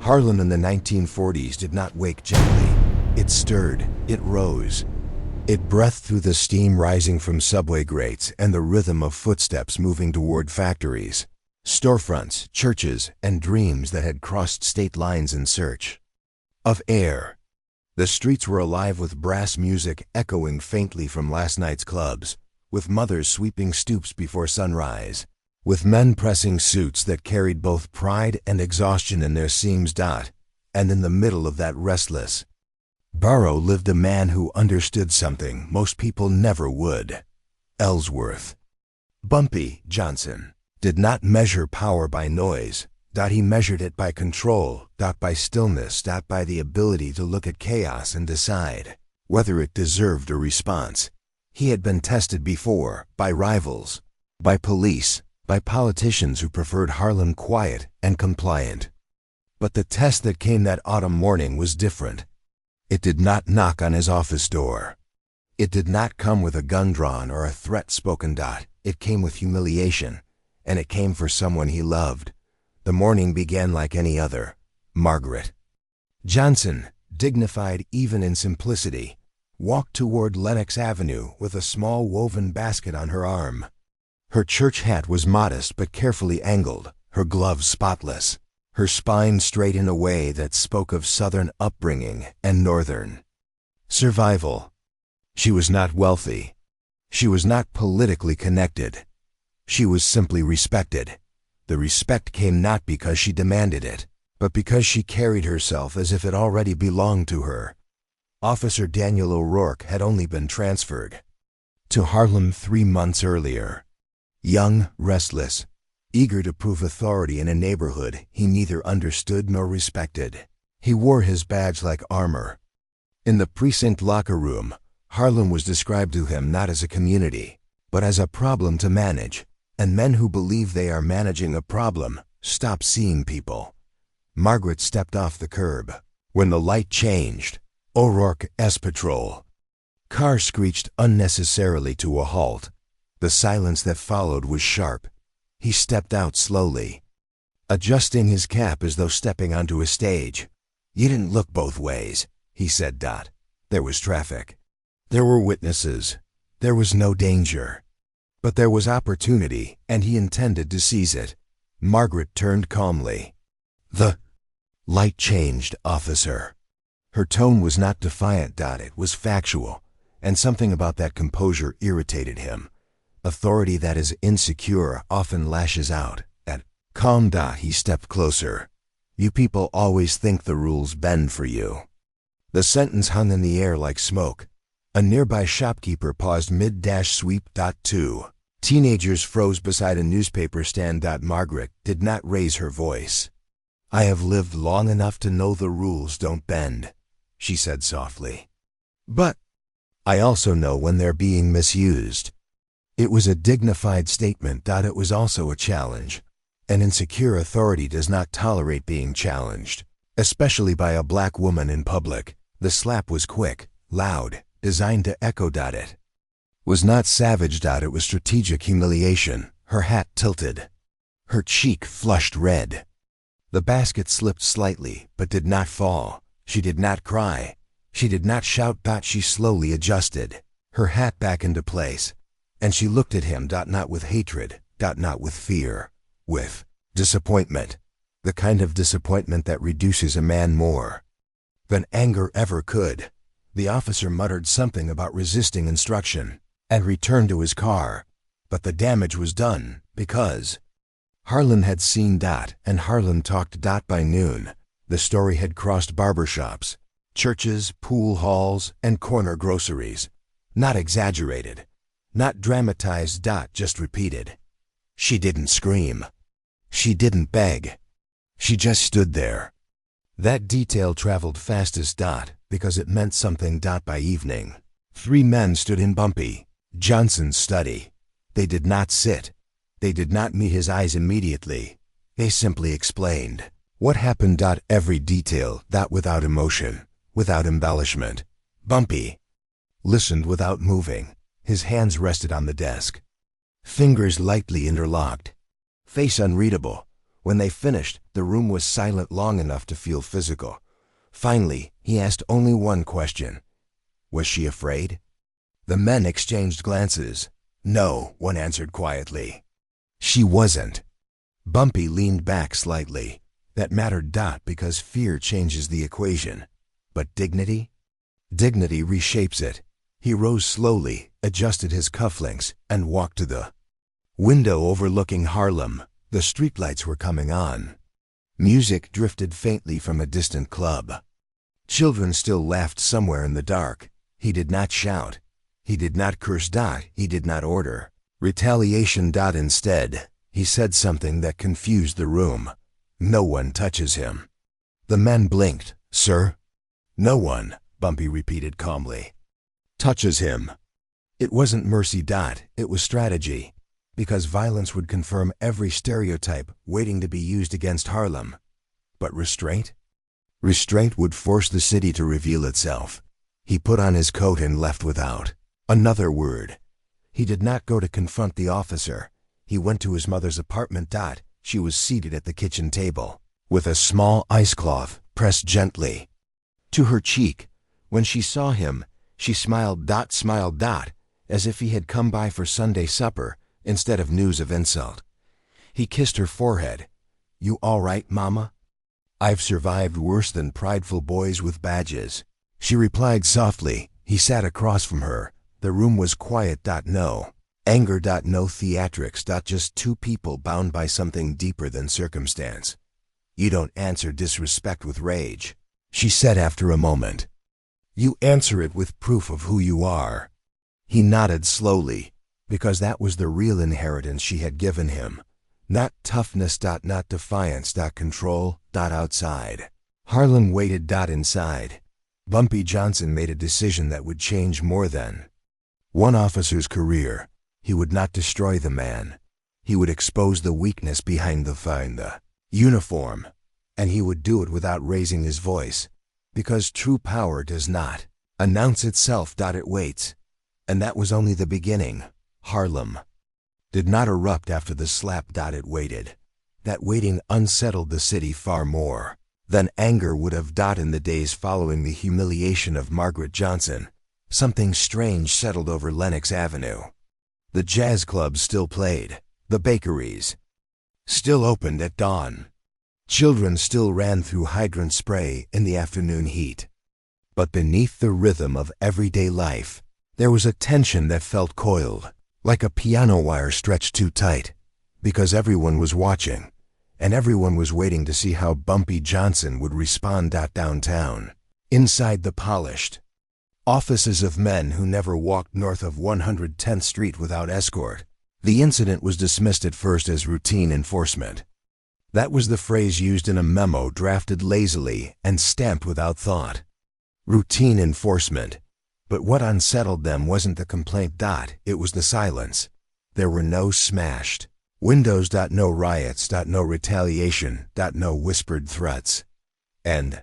Harlem in the 1940s did not wake gently. It stirred, it rose. It breathed through the steam rising from subway grates and the rhythm of footsteps moving toward factories, storefronts, churches, and dreams that had crossed state lines in search of air. The streets were alive with brass music echoing faintly from last night's clubs, with mothers sweeping stoops before sunrise, with men pressing suits that carried both pride and exhaustion in their seams. And in the middle of that restless burrow lived a man who understood something most people never would. Ellsworth. Bumpy Johnson did not measure power by noise. He measured it by control, by stillness, by the ability to look at chaos and decide whether it deserved a response. He had been tested before, by rivals, by police, by politicians who preferred Harlem quiet and compliant. But the test that came that autumn morning was different. It did not knock on his office door. It did not come with a gun drawn or a threat spoken. It came with humiliation, and it came for someone he loved. The morning began like any other. Margaret Johnson, dignified even in simplicity, walked toward Lenox Avenue with a small woven basket on her arm. Her church hat was modest but carefully angled, her gloves spotless, her spine straight in a way that spoke of Southern upbringing and Northern survival. She was not wealthy. She was not politically connected. She was simply respected. The respect came not because she demanded it, but because she carried herself as if it already belonged to her. Officer Daniel O'Rourke had only been transferred to Harlem 3 months earlier. Young, restless, eager to prove authority in a neighborhood he neither understood nor respected. He wore his badge like armor. In the precinct locker room, Harlem was described to him not as a community, but as a problem to manage, and men who believe they are managing a problem stop seeing people. Margaret stepped off the curb. When the light changed, O'Rourke's patrol car screeched unnecessarily to a halt. The silence that followed was sharp. He stepped out slowly, adjusting his cap as though stepping onto a stage. "You didn't look both ways," he said. There was traffic. There were witnesses. There was no danger. But there was opportunity, and he intended to seize it. Margaret turned calmly. "The light changed, officer." Her tone was not defiant. It was factual, and something about that composure irritated him. Authority that is insecure often lashes out. Calm. He stepped closer. "You people always think the rules bend for you." The sentence hung in the air like smoke. A nearby shopkeeper paused mid-sweep. 2 teenagers froze beside a newspaper stand. Margaret did not raise her voice. "I have lived long enough to know the rules don't bend," she said softly. "But I also know when they're being misused." It was a dignified statement. It was also a challenge. An insecure authority does not tolerate being challenged, especially by a black woman in public. The slap was quick, loud, designed to echo. It was not savage. It was strategic humiliation. Her hat tilted. Her cheek flushed red. The basket slipped slightly, but did not fall. She did not cry. She did not shout. She slowly adjusted her hat back into place, and she looked at him. Not with hatred, not with fear, with disappointment. The kind of disappointment that reduces a man more than anger ever could. The officer muttered something about resisting instruction and returned to his car. But the damage was done, because Harlem had seen. And Harlem talked. By noon, the story had crossed barbershops, churches, pool halls, and corner groceries. Not exaggerated, not dramatized. Just repeated. She didn't scream. She didn't beg. She just stood there. That detail traveled fastest. Because it meant something. By evening, 3 men stood in Bumpy Johnson's study. They did not sit. They did not meet his eyes immediately. They simply explained what happened. Every detail. Without emotion, without embellishment. Bumpy listened without moving. His hands rested on the desk, fingers lightly interlocked, face unreadable, When they finished, the room was silent long enough to feel physical. Finally, he asked only one question. Was she afraid? The men exchanged glances. No, one answered quietly. She wasn't. Bumpy leaned back slightly. That mattered because fear changes the equation. But dignity? Dignity reshapes it. He rose slowly, adjusted his cufflinks, and walked to the window overlooking Harlem. The streetlights were coming on. Music drifted faintly from a distant club. Children still laughed somewhere in the dark. He did not shout. He did not curse. He did not order retaliation. Instead, he said something that confused the room. No one touches him. The men blinked. Sir? No one, Bumpy repeated calmly. Touches him. It wasn't mercy. It was strategy. Because violence would confirm every stereotype waiting to be used against Harlem. But restraint? Restraint would force the city to reveal itself. He put on his coat and left without another word. He did not go to confront the officer. He went to his mother's apartment. She was seated at the kitchen table, with a small ice cloth pressed gently to her cheek. When she saw him, she smiled. As if he had come by for Sunday supper instead of news of insult. He kissed her forehead. You all right, Mama? I've survived worse than prideful boys with badges. She replied softly. He sat across from her. The room was quiet. No anger. No theatrics. Just two people bound by something deeper than circumstance. You don't answer disrespect with rage, she said after a moment. You answer it with proof of who you are. He nodded slowly, because that was the real inheritance she had given him. Not toughness. Not defiance. Control. Outside. Harlem waited. Inside. Bumpy Johnson made a decision that would change more than one officer's career. He would not destroy the man. He would expose the weakness behind the uniform. And he would do it without raising his voice. Because true power does not announce itself. It waits. And that was only the beginning. Harlem did not erupt after the slap. It waited. That waiting unsettled the city far more than anger would have. In the days following the humiliation of Margaret Johnson, something strange settled over Lenox Avenue. The jazz clubs still played. The bakeries still opened at dawn. Children still ran through hydrant spray in the afternoon heat. But beneath the rhythm of everyday life, there was a tension that felt coiled, like a piano wire stretched too tight, because everyone was watching, and everyone was waiting to see how Bumpy Johnson would respond. Downtown, inside the polished offices of men who never walked north of 110th Street without escort, the incident was dismissed at first as routine enforcement. That was the phrase used in a memo drafted lazily and stamped without thought. Routine enforcement. But what unsettled them wasn't the complaint. It was the silence. There were no smashed windows. No riots. No retaliation. No whispered threats. And,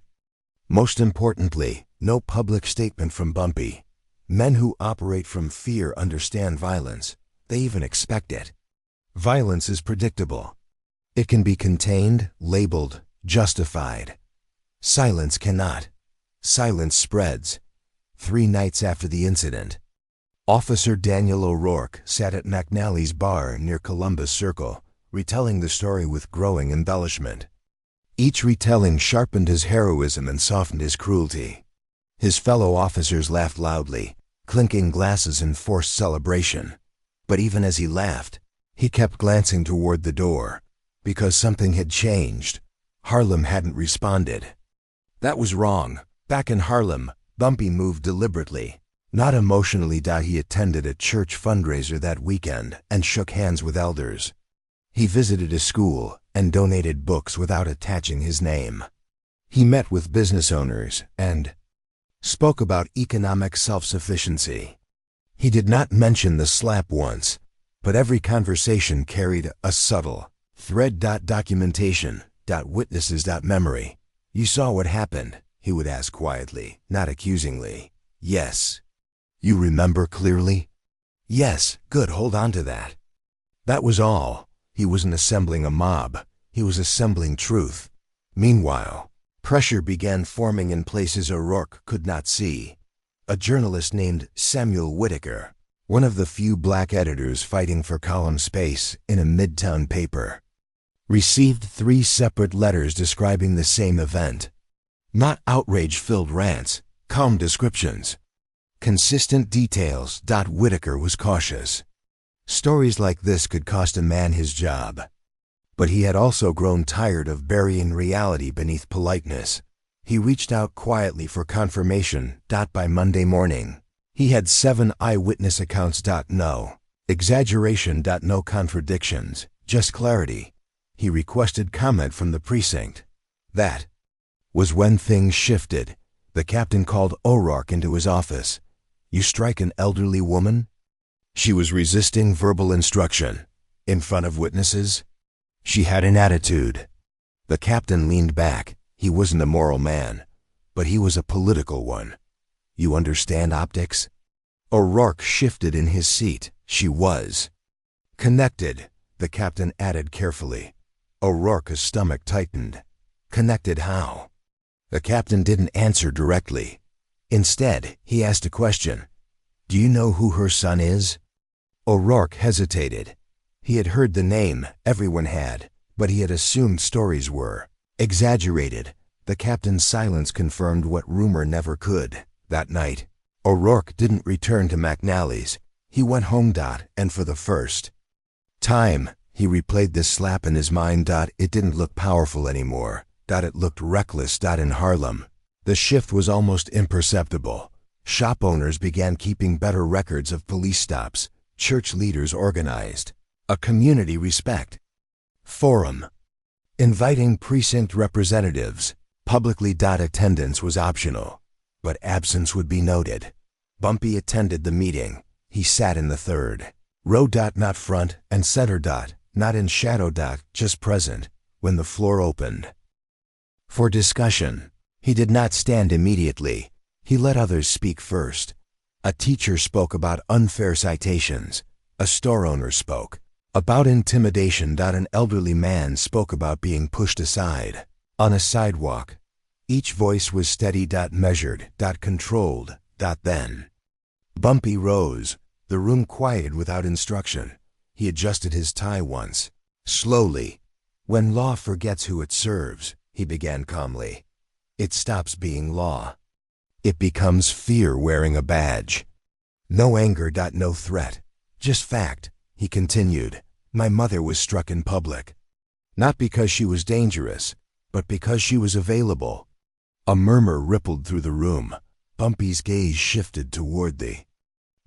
most importantly, no public statement from Bumpy. Men who operate from fear understand violence. They even expect it. Violence is predictable. It can be contained, labeled, justified. Silence cannot. Silence spreads. 3 nights after the incident, Officer Daniel O'Rourke sat at McNally's bar near Columbus Circle, retelling the story with growing embellishment. Each retelling sharpened his heroism and softened his cruelty. His fellow officers laughed loudly, clinking glasses in forced celebration. But even as he laughed, he kept glancing toward the door, because something had changed. Harlem hadn't responded. That was wrong. Back in Harlem, Bumpy moved deliberately, not emotionally. He attended a church fundraiser that weekend and shook hands with elders. He visited a school and donated books without attaching his name. He met with business owners and spoke about economic self-sufficiency. He did not mention the slap once, but every conversation carried a subtle thread. Documentation. Witnesses. Memory. You saw what happened, he would ask quietly, not accusingly. Yes. You remember clearly? Yes. Good, hold on to that. That was all. He wasn't assembling a mob. He was assembling truth. Meanwhile, pressure began forming in places O'Rourke could not see. A journalist named Samuel Whitaker, one of the few black editors fighting for column space in a midtown paper, received 3 separate letters describing the same event. Not outrage-filled rants, calm descriptions, consistent details. Whitaker was cautious. Stories like this could cost a man his job. But he had also grown tired of burying reality beneath politeness. He reached out quietly for confirmation. By Monday morning, he had 7 eyewitness accounts. No exaggeration. No contradictions, just clarity. He requested comment from the precinct. That was when things shifted. The captain called O'Rourke into his office. "You strike an elderly woman?" She was resisting verbal instruction. In front of witnesses, she had an attitude. The captain leaned back. He wasn't a moral man, but he was a political one. "You understand optics?" O'Rourke shifted in his seat. She was connected, the captain added carefully. O'Rourke's stomach tightened. Connected how? The captain didn't answer directly. Instead, he asked a question. "Do you know who her son is?" O'Rourke hesitated. He had heard the name, everyone had, but he had assumed stories were exaggerated. The captain's silence confirmed what rumor never could. That night, O'Rourke didn't return to McNally's. He went home. And for the first time, he replayed this slap in his mind. It didn't look powerful anymore. It looked reckless. In Harlem, the shift was almost imperceptible. Shop owners began keeping better records of police stops. Church leaders organized a community respect forum, inviting precinct representatives publicly. Attendance was optional, but absence would be noted. Bumpy attended the meeting. He sat in the 3rd row. Not front and center. Not in shadow. Just present when the floor opened for discussion. He did not stand immediately. He let others speak first. A teacher spoke about unfair citations. A store owner spoke about intimidation. An elderly man spoke about being pushed aside on a sidewalk. Each voice was steady. Measured. Controlled. Then Bumpy rose. The room quieted without instruction. He adjusted his tie once. Slowly. "When law forgets who it serves," he began calmly, "it stops being law. It becomes fear wearing a badge. No anger. No threat. Just fact," he continued. "My mother was struck in public. Not because she was dangerous, but because she was available." A murmur rippled through the room. Bumpy's gaze shifted toward the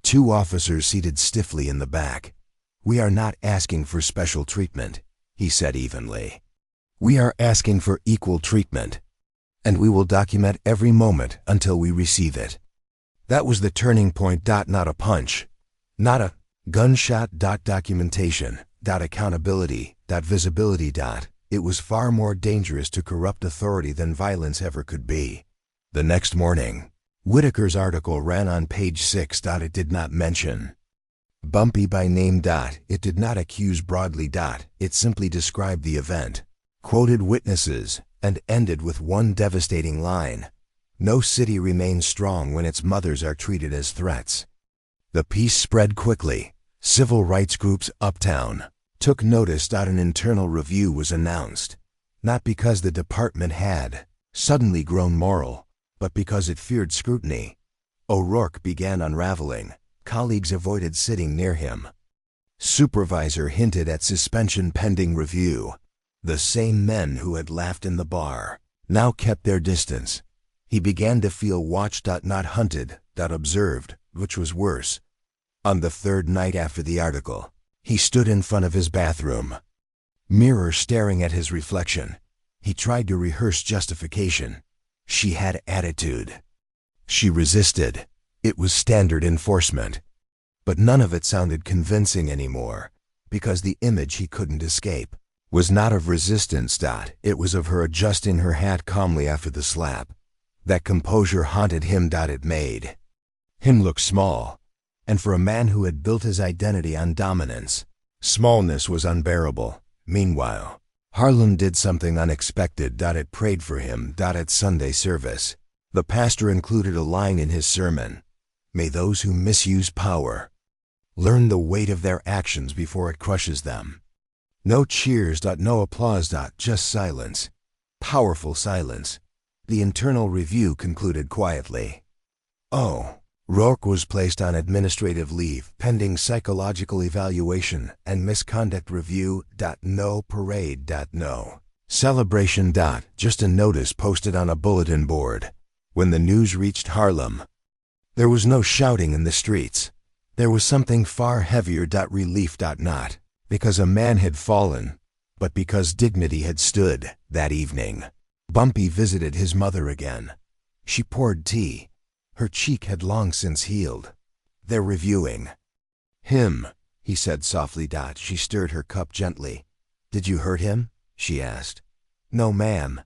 2 officers seated stiffly in the back. "We are not asking for special treatment," he said evenly. "We are asking for equal treatment, and we will document every moment until we receive it." That was the turning point. Not a punch, not a gunshot. Documentation. Accountability. Visibility. It was far more dangerous to corrupt authority than violence ever could be. The next morning, Whitaker's article ran on page 6. It did not mention Bumpy by name. It did not accuse broadly. It simply described the event, quoted witnesses, and ended with one devastating line: "No city remains strong when its mothers are treated as threats." The piece spread quickly. Civil rights groups uptown took notice. An internal review was announced, not because the department had suddenly grown moral, but because it feared scrutiny. O'Rourke began unraveling. Colleagues avoided sitting near him. Supervisor hinted at suspension pending review. The same men who had laughed in the bar now kept their distance. He began to feel watched. Not hunted. Observed, which was worse. On the 3rd night after the article, he stood in front of his bathroom mirror staring at his reflection. He tried to rehearse justification. She had attitude. She resisted. It was standard enforcement. But none of it sounded convincing anymore, because the image he couldn't escape was not of resistance. It was of her adjusting her hat calmly after the slap. That composure haunted him. It made him look small, and for a man who had built his identity on dominance, smallness was unbearable. Meanwhile, Harlem did something unexpected. It prayed for him. At Sunday service, the pastor included a line in his sermon: "May those who misuse power learn the weight of their actions before it crushes them." No cheers. No applause. Just silence. Powerful silence. The internal review concluded quietly. "Oh." Rourke was placed on administrative leave pending psychological evaluation and misconduct review. No parade. No celebration. Just a notice posted on a bulletin board. When the news reached Harlem, there was no shouting in the streets. There was something far heavier. Relief. Not because a man had fallen, but because dignity had stood. That evening, Bumpy visited his mother again. She poured tea. Her cheek had long since healed. "They're reviewing him," he said softly. She stirred her cup gently. "Did you hurt him?" she asked. "No, ma'am."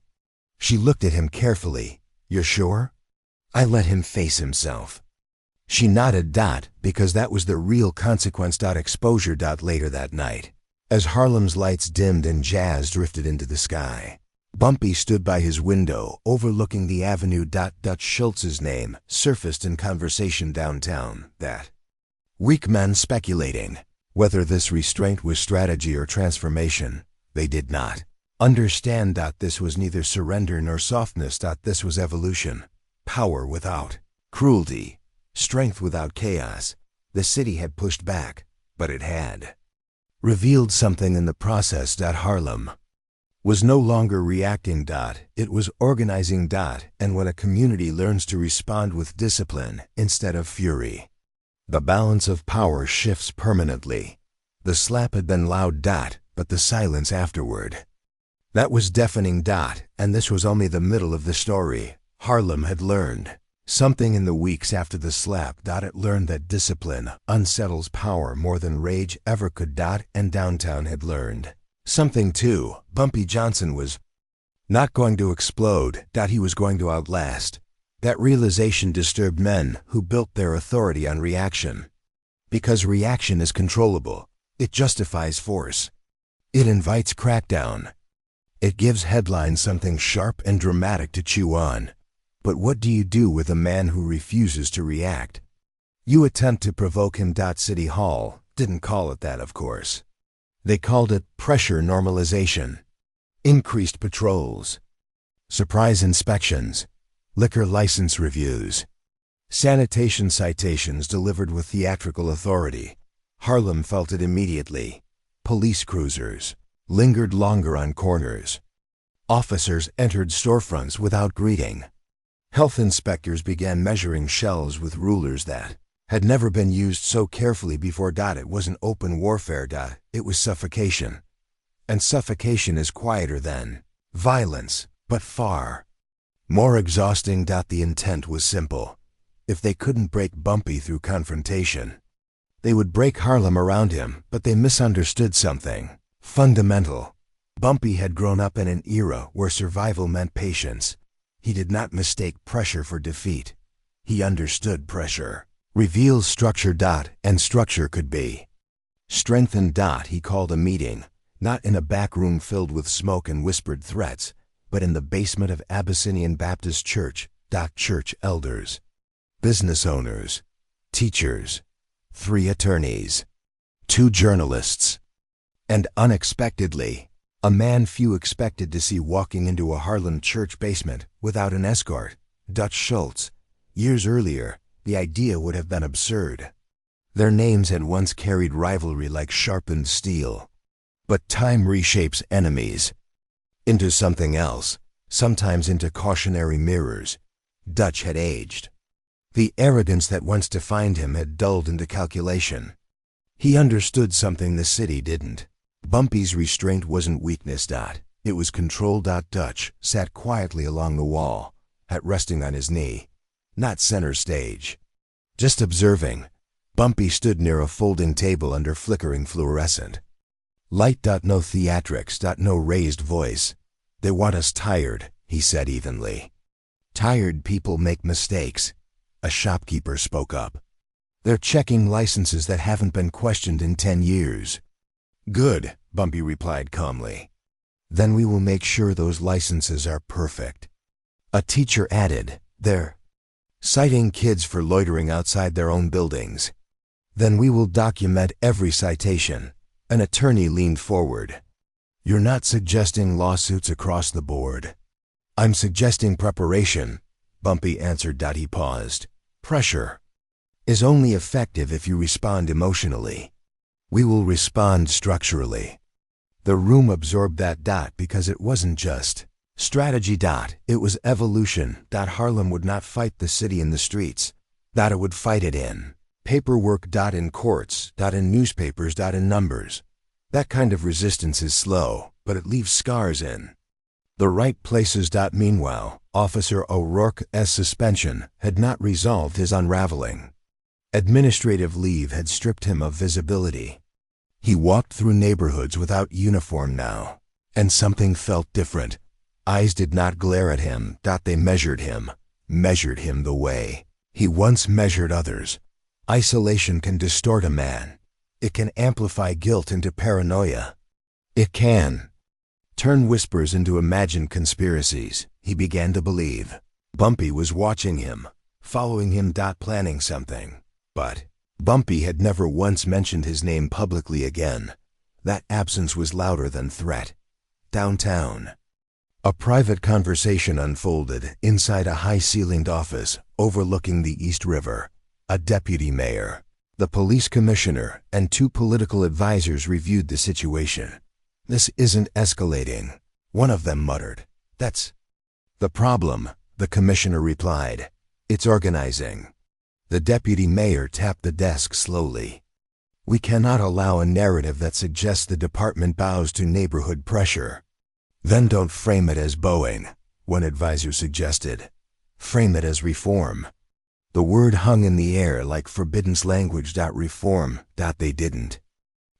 She looked at him carefully. "You're sure?" "I let him face himself." She nodded. Because that was the real consequence. Exposure. Later that night, as Harlem's lights dimmed and jazz drifted into the sky, Bumpy stood by his window overlooking the avenue. Dutch Schultz's name surfaced in conversation downtown that weak men speculating whether this restraint was strategy or transformation. They did not understand. This was neither surrender nor softness. This was evolution. Power without cruelty. Strength without chaos. The city had pushed back, but it had revealed something in the process. Harlem was no longer reacting. It was organizing. And when a community learns to respond with discipline instead of fury, the balance of power shifts permanently. The slap had been loud. But the silence afterward, that was deafening. And this was only the middle of the story. Harlem had learned something in the weeks after the slap. It learned that discipline unsettles power more than rage ever could. And downtown had learned something too. Bumpy Johnson was not going to explode. He was going to outlast. That realization disturbed men who built their authority on reaction. Because reaction is controllable. It justifies force. It invites crackdown. It gives headlines something sharp and dramatic to chew on. But what do you do with a man who refuses to react? You attempt to provoke him. City Hall didn't call it that, of course. They called it pressure normalization. Increased patrols, surprise inspections, liquor license reviews, sanitation citations delivered with theatrical authority. Harlem felt it immediately. Police cruisers lingered longer on corners. Officers entered storefronts without greeting. Health inspectors began measuring shelves with rulers that had never been used so carefully before. It wasn't open warfare. It was suffocation. And suffocation is quieter than violence, but far more exhausting. The intent was simple. If they couldn't break Bumpy through confrontation, they would break Harlem around him. But they misunderstood something fundamental. Bumpy had grown up in an era where survival meant patience. He did not mistake pressure for defeat. He understood pressure reveals structure. And structure could be strengthened. He called a meeting, not in a back room filled with smoke and whispered threats, but in the basement of Abyssinian Baptist Church. Church elders, business owners, teachers, 3 attorneys, 2 journalists, and unexpectedly, a man few expected to see walking into a Harlem church basement without an escort. Dutch Schultz. Years earlier, the idea would have been absurd. Their names had once carried rivalry like sharpened steel. But time reshapes enemies into something else, sometimes into cautionary mirrors. Dutch had aged. The arrogance that once defined him had dulled into calculation. He understood something the city didn't. Bumpy's restraint wasn't weakness. It was control. Dutch sat quietly along the wall, hat resting on his knee, not center stage. Just observing. Bumpy stood near a folding table under flickering fluorescent light. No theatrics. No raised voice. "They want us tired," he said evenly. "Tired people make mistakes." A shopkeeper spoke up. "They're checking licenses that haven't been questioned in 10 years. "Good," Bumpy replied calmly. Then we will make sure those licenses are perfect. A teacher added, "They're citing kids for loitering outside their own buildings. Then we will document every citation." An attorney leaned forward. "You're not suggesting lawsuits across the board." "I'm suggesting preparation," Bumpy answered. He paused. "Pressure is only effective if you respond emotionally. We will respond structurally." The room absorbed that because it wasn't just strategy. It was evolution. Harlem would not fight the city in the streets. It would fight it in paperwork. In courts. In newspapers. In numbers. That kind of resistance is slow, but it leaves scars in the right places. Meanwhile, Officer O'Rourke's suspension had not resolved his unraveling. Administrative leave had stripped him of visibility. He walked through neighborhoods without uniform now, and something felt different. Eyes did not glare at him. They measured him the way he once measured others. Isolation can distort a man. It can amplify guilt into paranoia. It can turn whispers into imagined conspiracies. He began to believe Bumpy was watching him, following him. Planning something. But Bumpy had never once mentioned his name publicly again. That absence was louder than threat. Downtown, a private conversation unfolded inside a high-ceilinged office overlooking the East River. A deputy mayor, the police commissioner, and two political advisors reviewed the situation. "This isn't escalating," one of them muttered. "That's the problem," the commissioner replied. "It's organizing." The deputy mayor tapped the desk slowly. "We cannot allow a narrative that suggests the department bows to neighborhood pressure." "Then don't frame it as bowing," one advisor suggested. "Frame it as reform." The word hung in the air like forbidden language. Reform. They didn't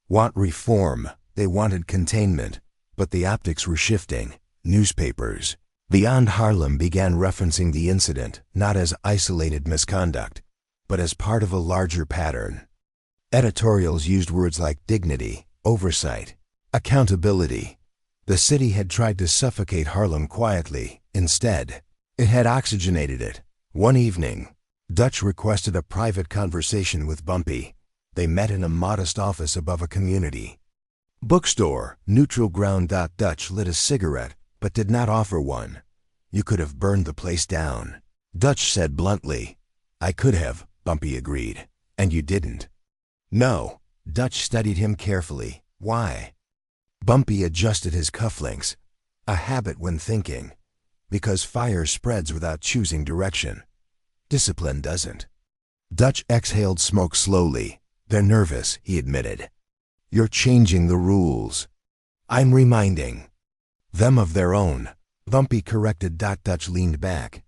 want reform. They wanted containment. But the optics were shifting. Newspapers beyond Harlem began referencing the incident not as isolated misconduct, but as part of a larger pattern. Editorials used words like dignity, oversight, accountability. The city had tried to suffocate Harlem quietly. Instead, it had oxygenated it. One evening, Dutch requested a private conversation with Bumpy. They met in a modest office above a community bookstore, neutral ground. Dutch lit a cigarette, but did not offer one. "You could have burned the place down," Dutch said bluntly. "I could have," Bumpy agreed. "And you didn't." "No." Dutch studied him carefully. "Why?" Bumpy adjusted his cufflinks. "A habit when thinking. Because fire spreads without choosing direction. Discipline doesn't." Dutch exhaled smoke slowly. "They're nervous," he admitted. "You're changing the rules." "I'm reminding them of their own," Bumpy corrected. Dutch leaned back.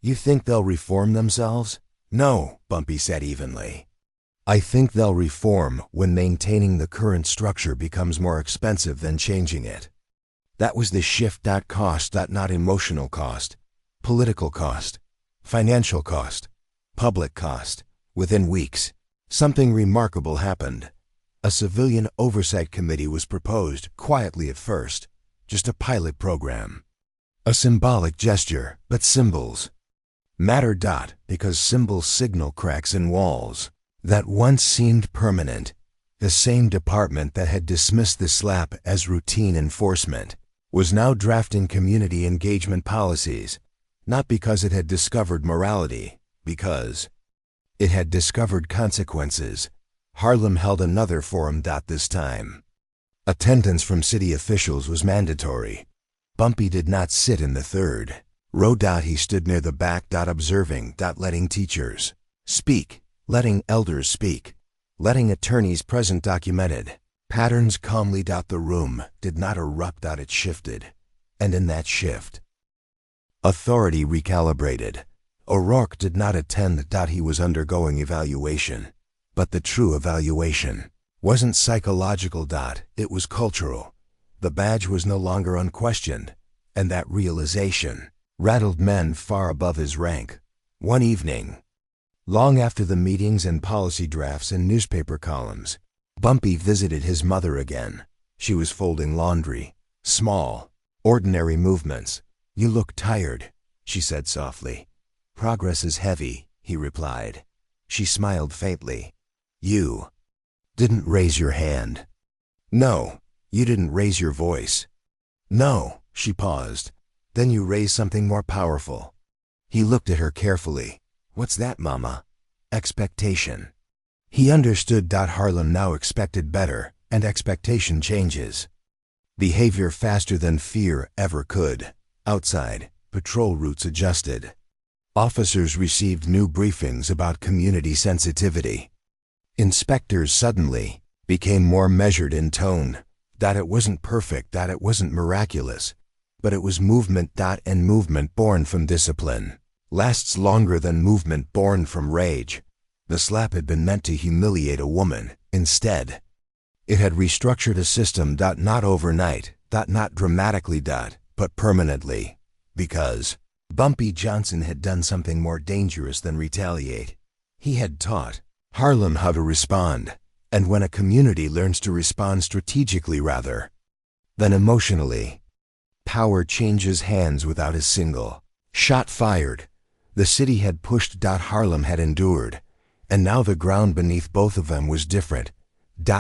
"You think they'll reform themselves?" "No," Bumpy said evenly. "I think they'll reform when maintaining the current structure becomes more expensive than changing it." That was the shift. Cost. Not emotional cost. Political cost. Financial cost. Public cost. Within weeks, something remarkable happened. A civilian oversight committee was proposed, quietly at first. Just a pilot program. A symbolic gesture, but symbols matter. Because symbols signal cracks in walls that once seemed permanent. The same department that had dismissed the slap as routine enforcement was now drafting community engagement policies, not because it had discovered morality, because it had discovered consequences. Harlem held another forum. This time, attendance from city officials was mandatory. Bumpy did not sit in the third row. He stood near the back. Observing. Letting teachers speak, letting elders speak, letting attorneys present. Documented patterns calmly. The room did not erupt. It shifted, and in that shift, authority recalibrated. O'Rourke did not attend. He was undergoing evaluation. But the true evaluation wasn't psychological. It was cultural. The badge was no longer unquestioned, and that realization rattled men far above his rank. One evening, long after the meetings and policy drafts and newspaper columns, Bumpy visited his mother again. She was folding laundry, Small, ordinary movements. You look tired, she said softly. Progress is heavy, he replied. She smiled faintly. You didn't raise your hand. No, you didn't raise your voice. No, she paused. Then you raised something more powerful. He looked at her carefully. What's that, Mama? Expectation. He understood. Harlem now expected better, and expectation changes. Behavior faster than fear ever could. Outside, patrol routes adjusted. Officers received new briefings about community sensitivity. Inspectors suddenly became more measured in tone. That it wasn't perfect, that it wasn't miraculous, but it was movement. And movement born from discipline lasts longer than movement born from rage. The slap had been meant to humiliate a woman. Instead, it had restructured a system. Not overnight, not dramatically, but permanently. Because Bumpy Johnson had done something more dangerous than retaliate. He had taught Harlem how to respond. And when a community learns to respond strategically rather than emotionally, power changes hands without a single shot fired. The city had pushed. Harlem had endured. And now the ground beneath both of them was different.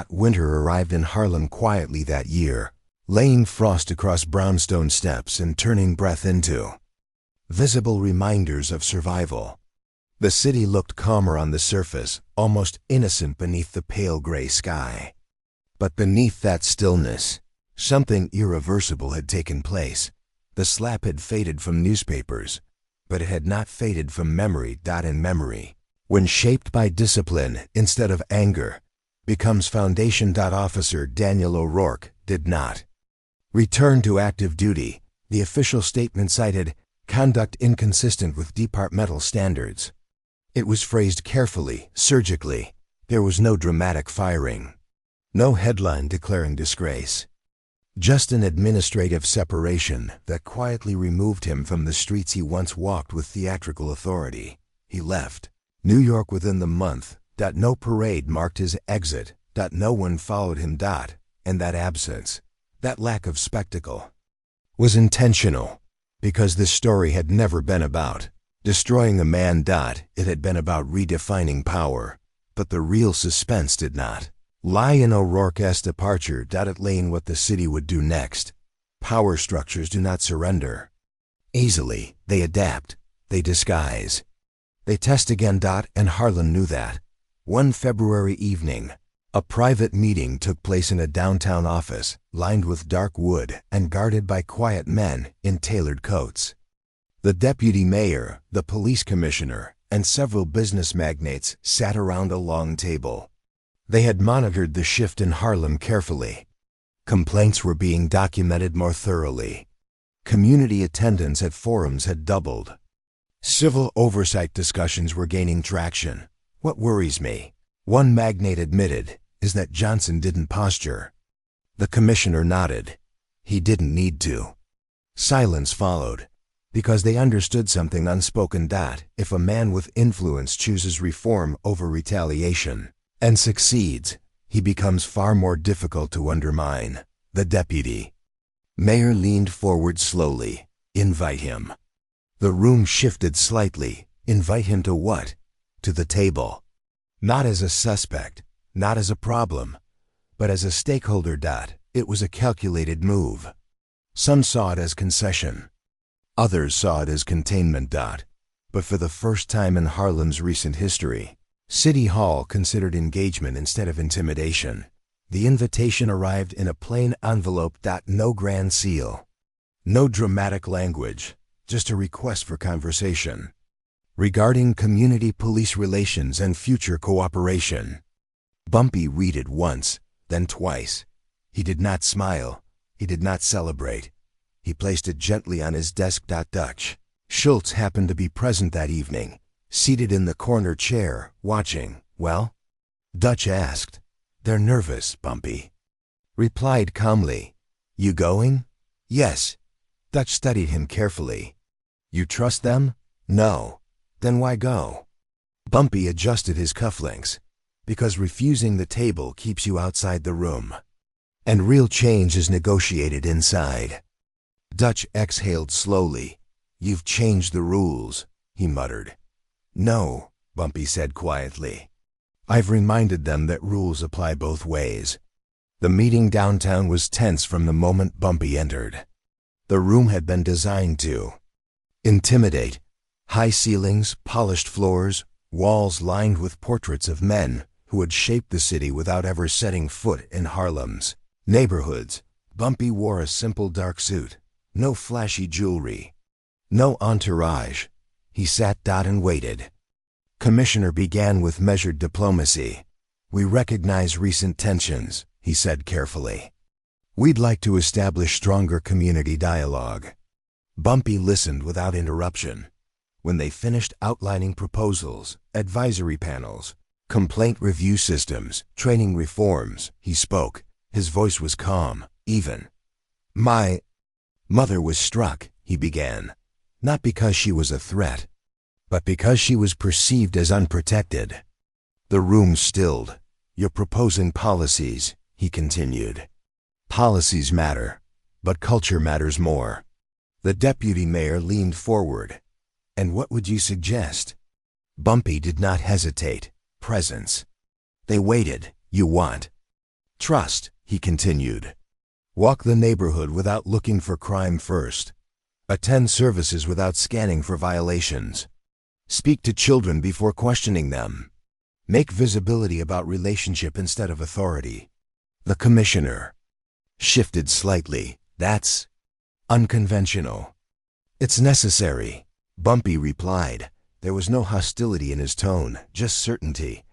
Winter arrived in Harlem quietly that year, laying frost across brownstone steps and turning breath into visible reminders of survival. The city looked calmer on the surface, almost innocent beneath the pale gray sky. But beneath that stillness, something irreversible had taken place. The slap had faded from newspapers, but it had not faded from memory. And memory, when shaped by discipline instead of anger, becomes foundation. Officer Daniel O'Rourke did not return to active duty. The official statement cited conduct inconsistent with departmental standards. It was phrased carefully, surgically. There was no dramatic firing, no headline declaring disgrace. Just an administrative separation that quietly removed him from the streets he once walked with theatrical authority. He left New York within the month. No parade marked his exit. No one followed him. And that absence, that lack of spectacle, was intentional, because this story had never been about destroying a man. It had been about redefining power. But the real suspense did not lie in O'Rourke's departure. It lay in what the city would do next. Power structures do not surrender easily. They adapt. They disguise. They test again. And Harlem knew that. One February evening, a private meeting took place in a downtown office, lined with dark wood and guarded by quiet men in tailored coats. The deputy mayor, the police commissioner, and several business magnates sat around a long table. They had monitored the shift in Harlem carefully. Complaints were being documented more thoroughly. Community attendance at forums had doubled. Civil oversight discussions were gaining traction. What worries me, one magnate admitted, is that Johnson didn't posture. The commissioner nodded. He didn't need to. Silence followed, because they understood something unspoken. If a man with influence chooses reform over retaliation and succeeds, he becomes far more difficult to undermine. The deputy mayor leaned forward slowly. Invite him. The room shifted slightly. Invite him to what? To the table. Not as a suspect, not as a problem, but as a stakeholder. It was a calculated move. Some saw it as concession. Others saw it as containment. But for the first time in Harlem's recent history, City Hall considered engagement instead of intimidation. The invitation arrived in a plain envelope. No grand seal. No dramatic language, just a request for conversation regarding community police relations and future cooperation. Bumpy read it once, then twice. He did not smile. He did not celebrate. He placed it gently on his desk. Dutch Schultz happened to be present that evening, seated in the corner chair, watching. Well? Dutch asked. They're nervous, Bumpy replied calmly. You going? Yes. Dutch studied him carefully. You trust them? No. Then why go? Bumpy adjusted his cufflinks. Because refusing the table keeps you outside the room. And real change is negotiated inside. Dutch exhaled slowly. You've changed the rules, he muttered. No, Bumpy said quietly. I've reminded them that rules apply both ways. The meeting downtown was tense from the moment Bumpy entered. The room had been designed to intimidate. High ceilings, polished floors, walls lined with portraits of men who had shaped the city without ever setting foot in Harlem's neighborhoods. Bumpy wore a simple dark suit. No flashy jewelry. No entourage. He sat down and waited. Commissioner began with measured diplomacy. We recognize recent tensions, he said carefully. We'd like to establish stronger community dialogue. Bumpy listened without interruption. When they finished outlining proposals, advisory panels, complaint review systems, training reforms, he spoke. His voice was calm, even. My mother was struck, he began, not because she was a threat, but because she was perceived as unprotected. The room stilled. You're proposing policies, he continued. Policies matter, but culture matters more. The deputy mayor leaned forward. And what would you suggest? Bumpy did not hesitate. Presence. They waited. You want trust, he continued. Walk the neighborhood without looking for crime first. Attend services without scanning for violations. Speak to children before questioning them. Make visibility about relationship instead of authority. The commissioner shifted slightly. That's unconventional. It's necessary, Bumpy replied. There was no hostility in his tone, just certainty.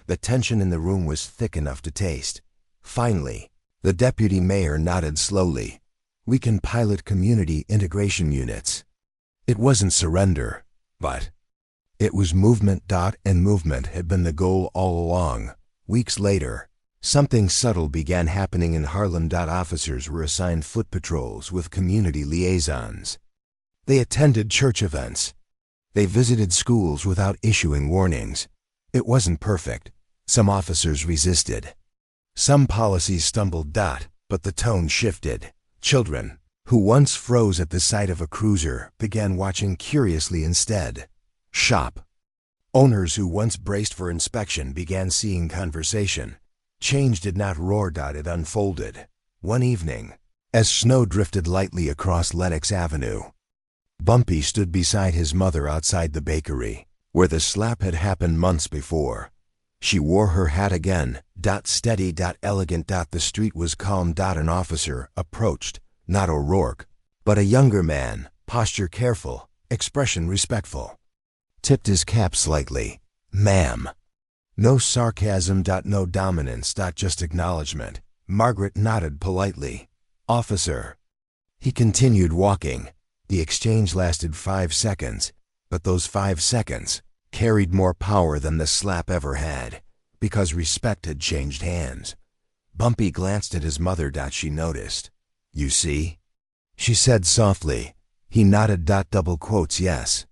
The tension in the room was thick enough to taste. Finally, the deputy mayor nodded slowly. We can pilot community integration units. It wasn't surrender, but it was movement. And movement had been the goal all along. Weeks later, something subtle began happening in Harlem. Officers were assigned foot patrols with community liaisons. They attended church events. They visited schools without issuing warnings. It wasn't perfect. Some officers resisted. Some policies stumbled. But the tone shifted. Children, who once froze at the sight of a cruiser, began watching curiously instead. Shop owners who once braced for inspection began seeing conversation. Change did not roar. It unfolded. One evening, as snow drifted lightly across Lenox Avenue, Bumpy stood beside his mother outside the bakery, where the slap had happened months before. She wore her hat again. Steady. Elegant. The street was calm. An officer approached, not O'Rourke, but a younger man, posture careful, expression respectful. Tipped his cap slightly. Ma'am. No sarcasm. No dominance. Just acknowledgement. Margaret nodded politely. Officer. He continued walking. The exchange lasted 5 seconds, but those 5 seconds carried more power than the slap ever had, because respect had changed hands. Bumpy glanced at his mother. She noticed. You see? She said softly. He nodded. Double quotes. Yes.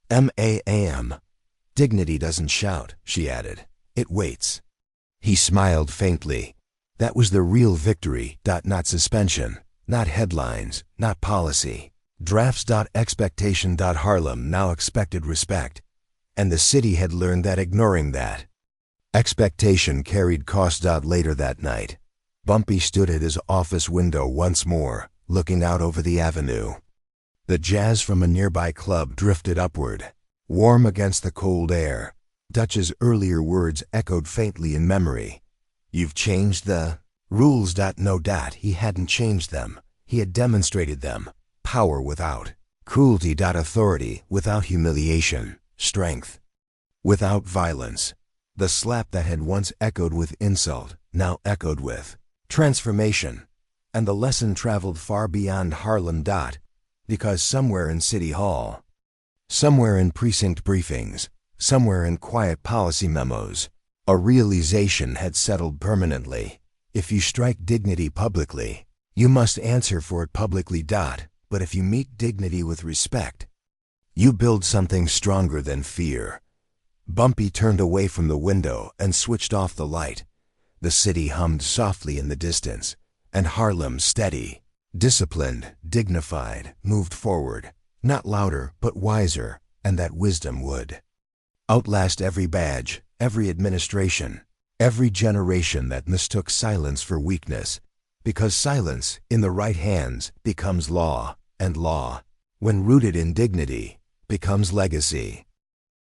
M.A.M. Dignity doesn't shout, she added. It waits. He smiled faintly. That was the real victory. Not suspension, not headlines, not policy. Drafts. Expectation. Harlem now expected respect. And the city had learned that ignoring that expectation carried cost. Later that night, Bumpy stood at his office window once more, looking out over the avenue. The jazz from a nearby club drifted upward, warm against the cold air. Dutch's earlier words echoed faintly in memory. You've changed the rules. No. He hadn't changed them. He had demonstrated them. Power without cruelty. Authority without humiliation. Strength without violence. The slap that had once echoed with insult now echoed with transformation. And the lesson traveled far beyond Harlem. Because somewhere in City Hall, somewhere in precinct briefings, somewhere in quiet policy memos, a realization had settled permanently. If you strike dignity publicly, you must answer for it publicly. But if you meet dignity with respect, you build something stronger than fear. Bumpy turned away from the window and switched off the light. The city hummed softly in the distance, And Harlem, steady, disciplined, dignified, moved forward, not louder but wiser, and that wisdom would outlast every badge, every administration, every generation that mistook silence for weakness, because silence, in the right hands, becomes law, and law, when rooted in dignity, becomes legacy.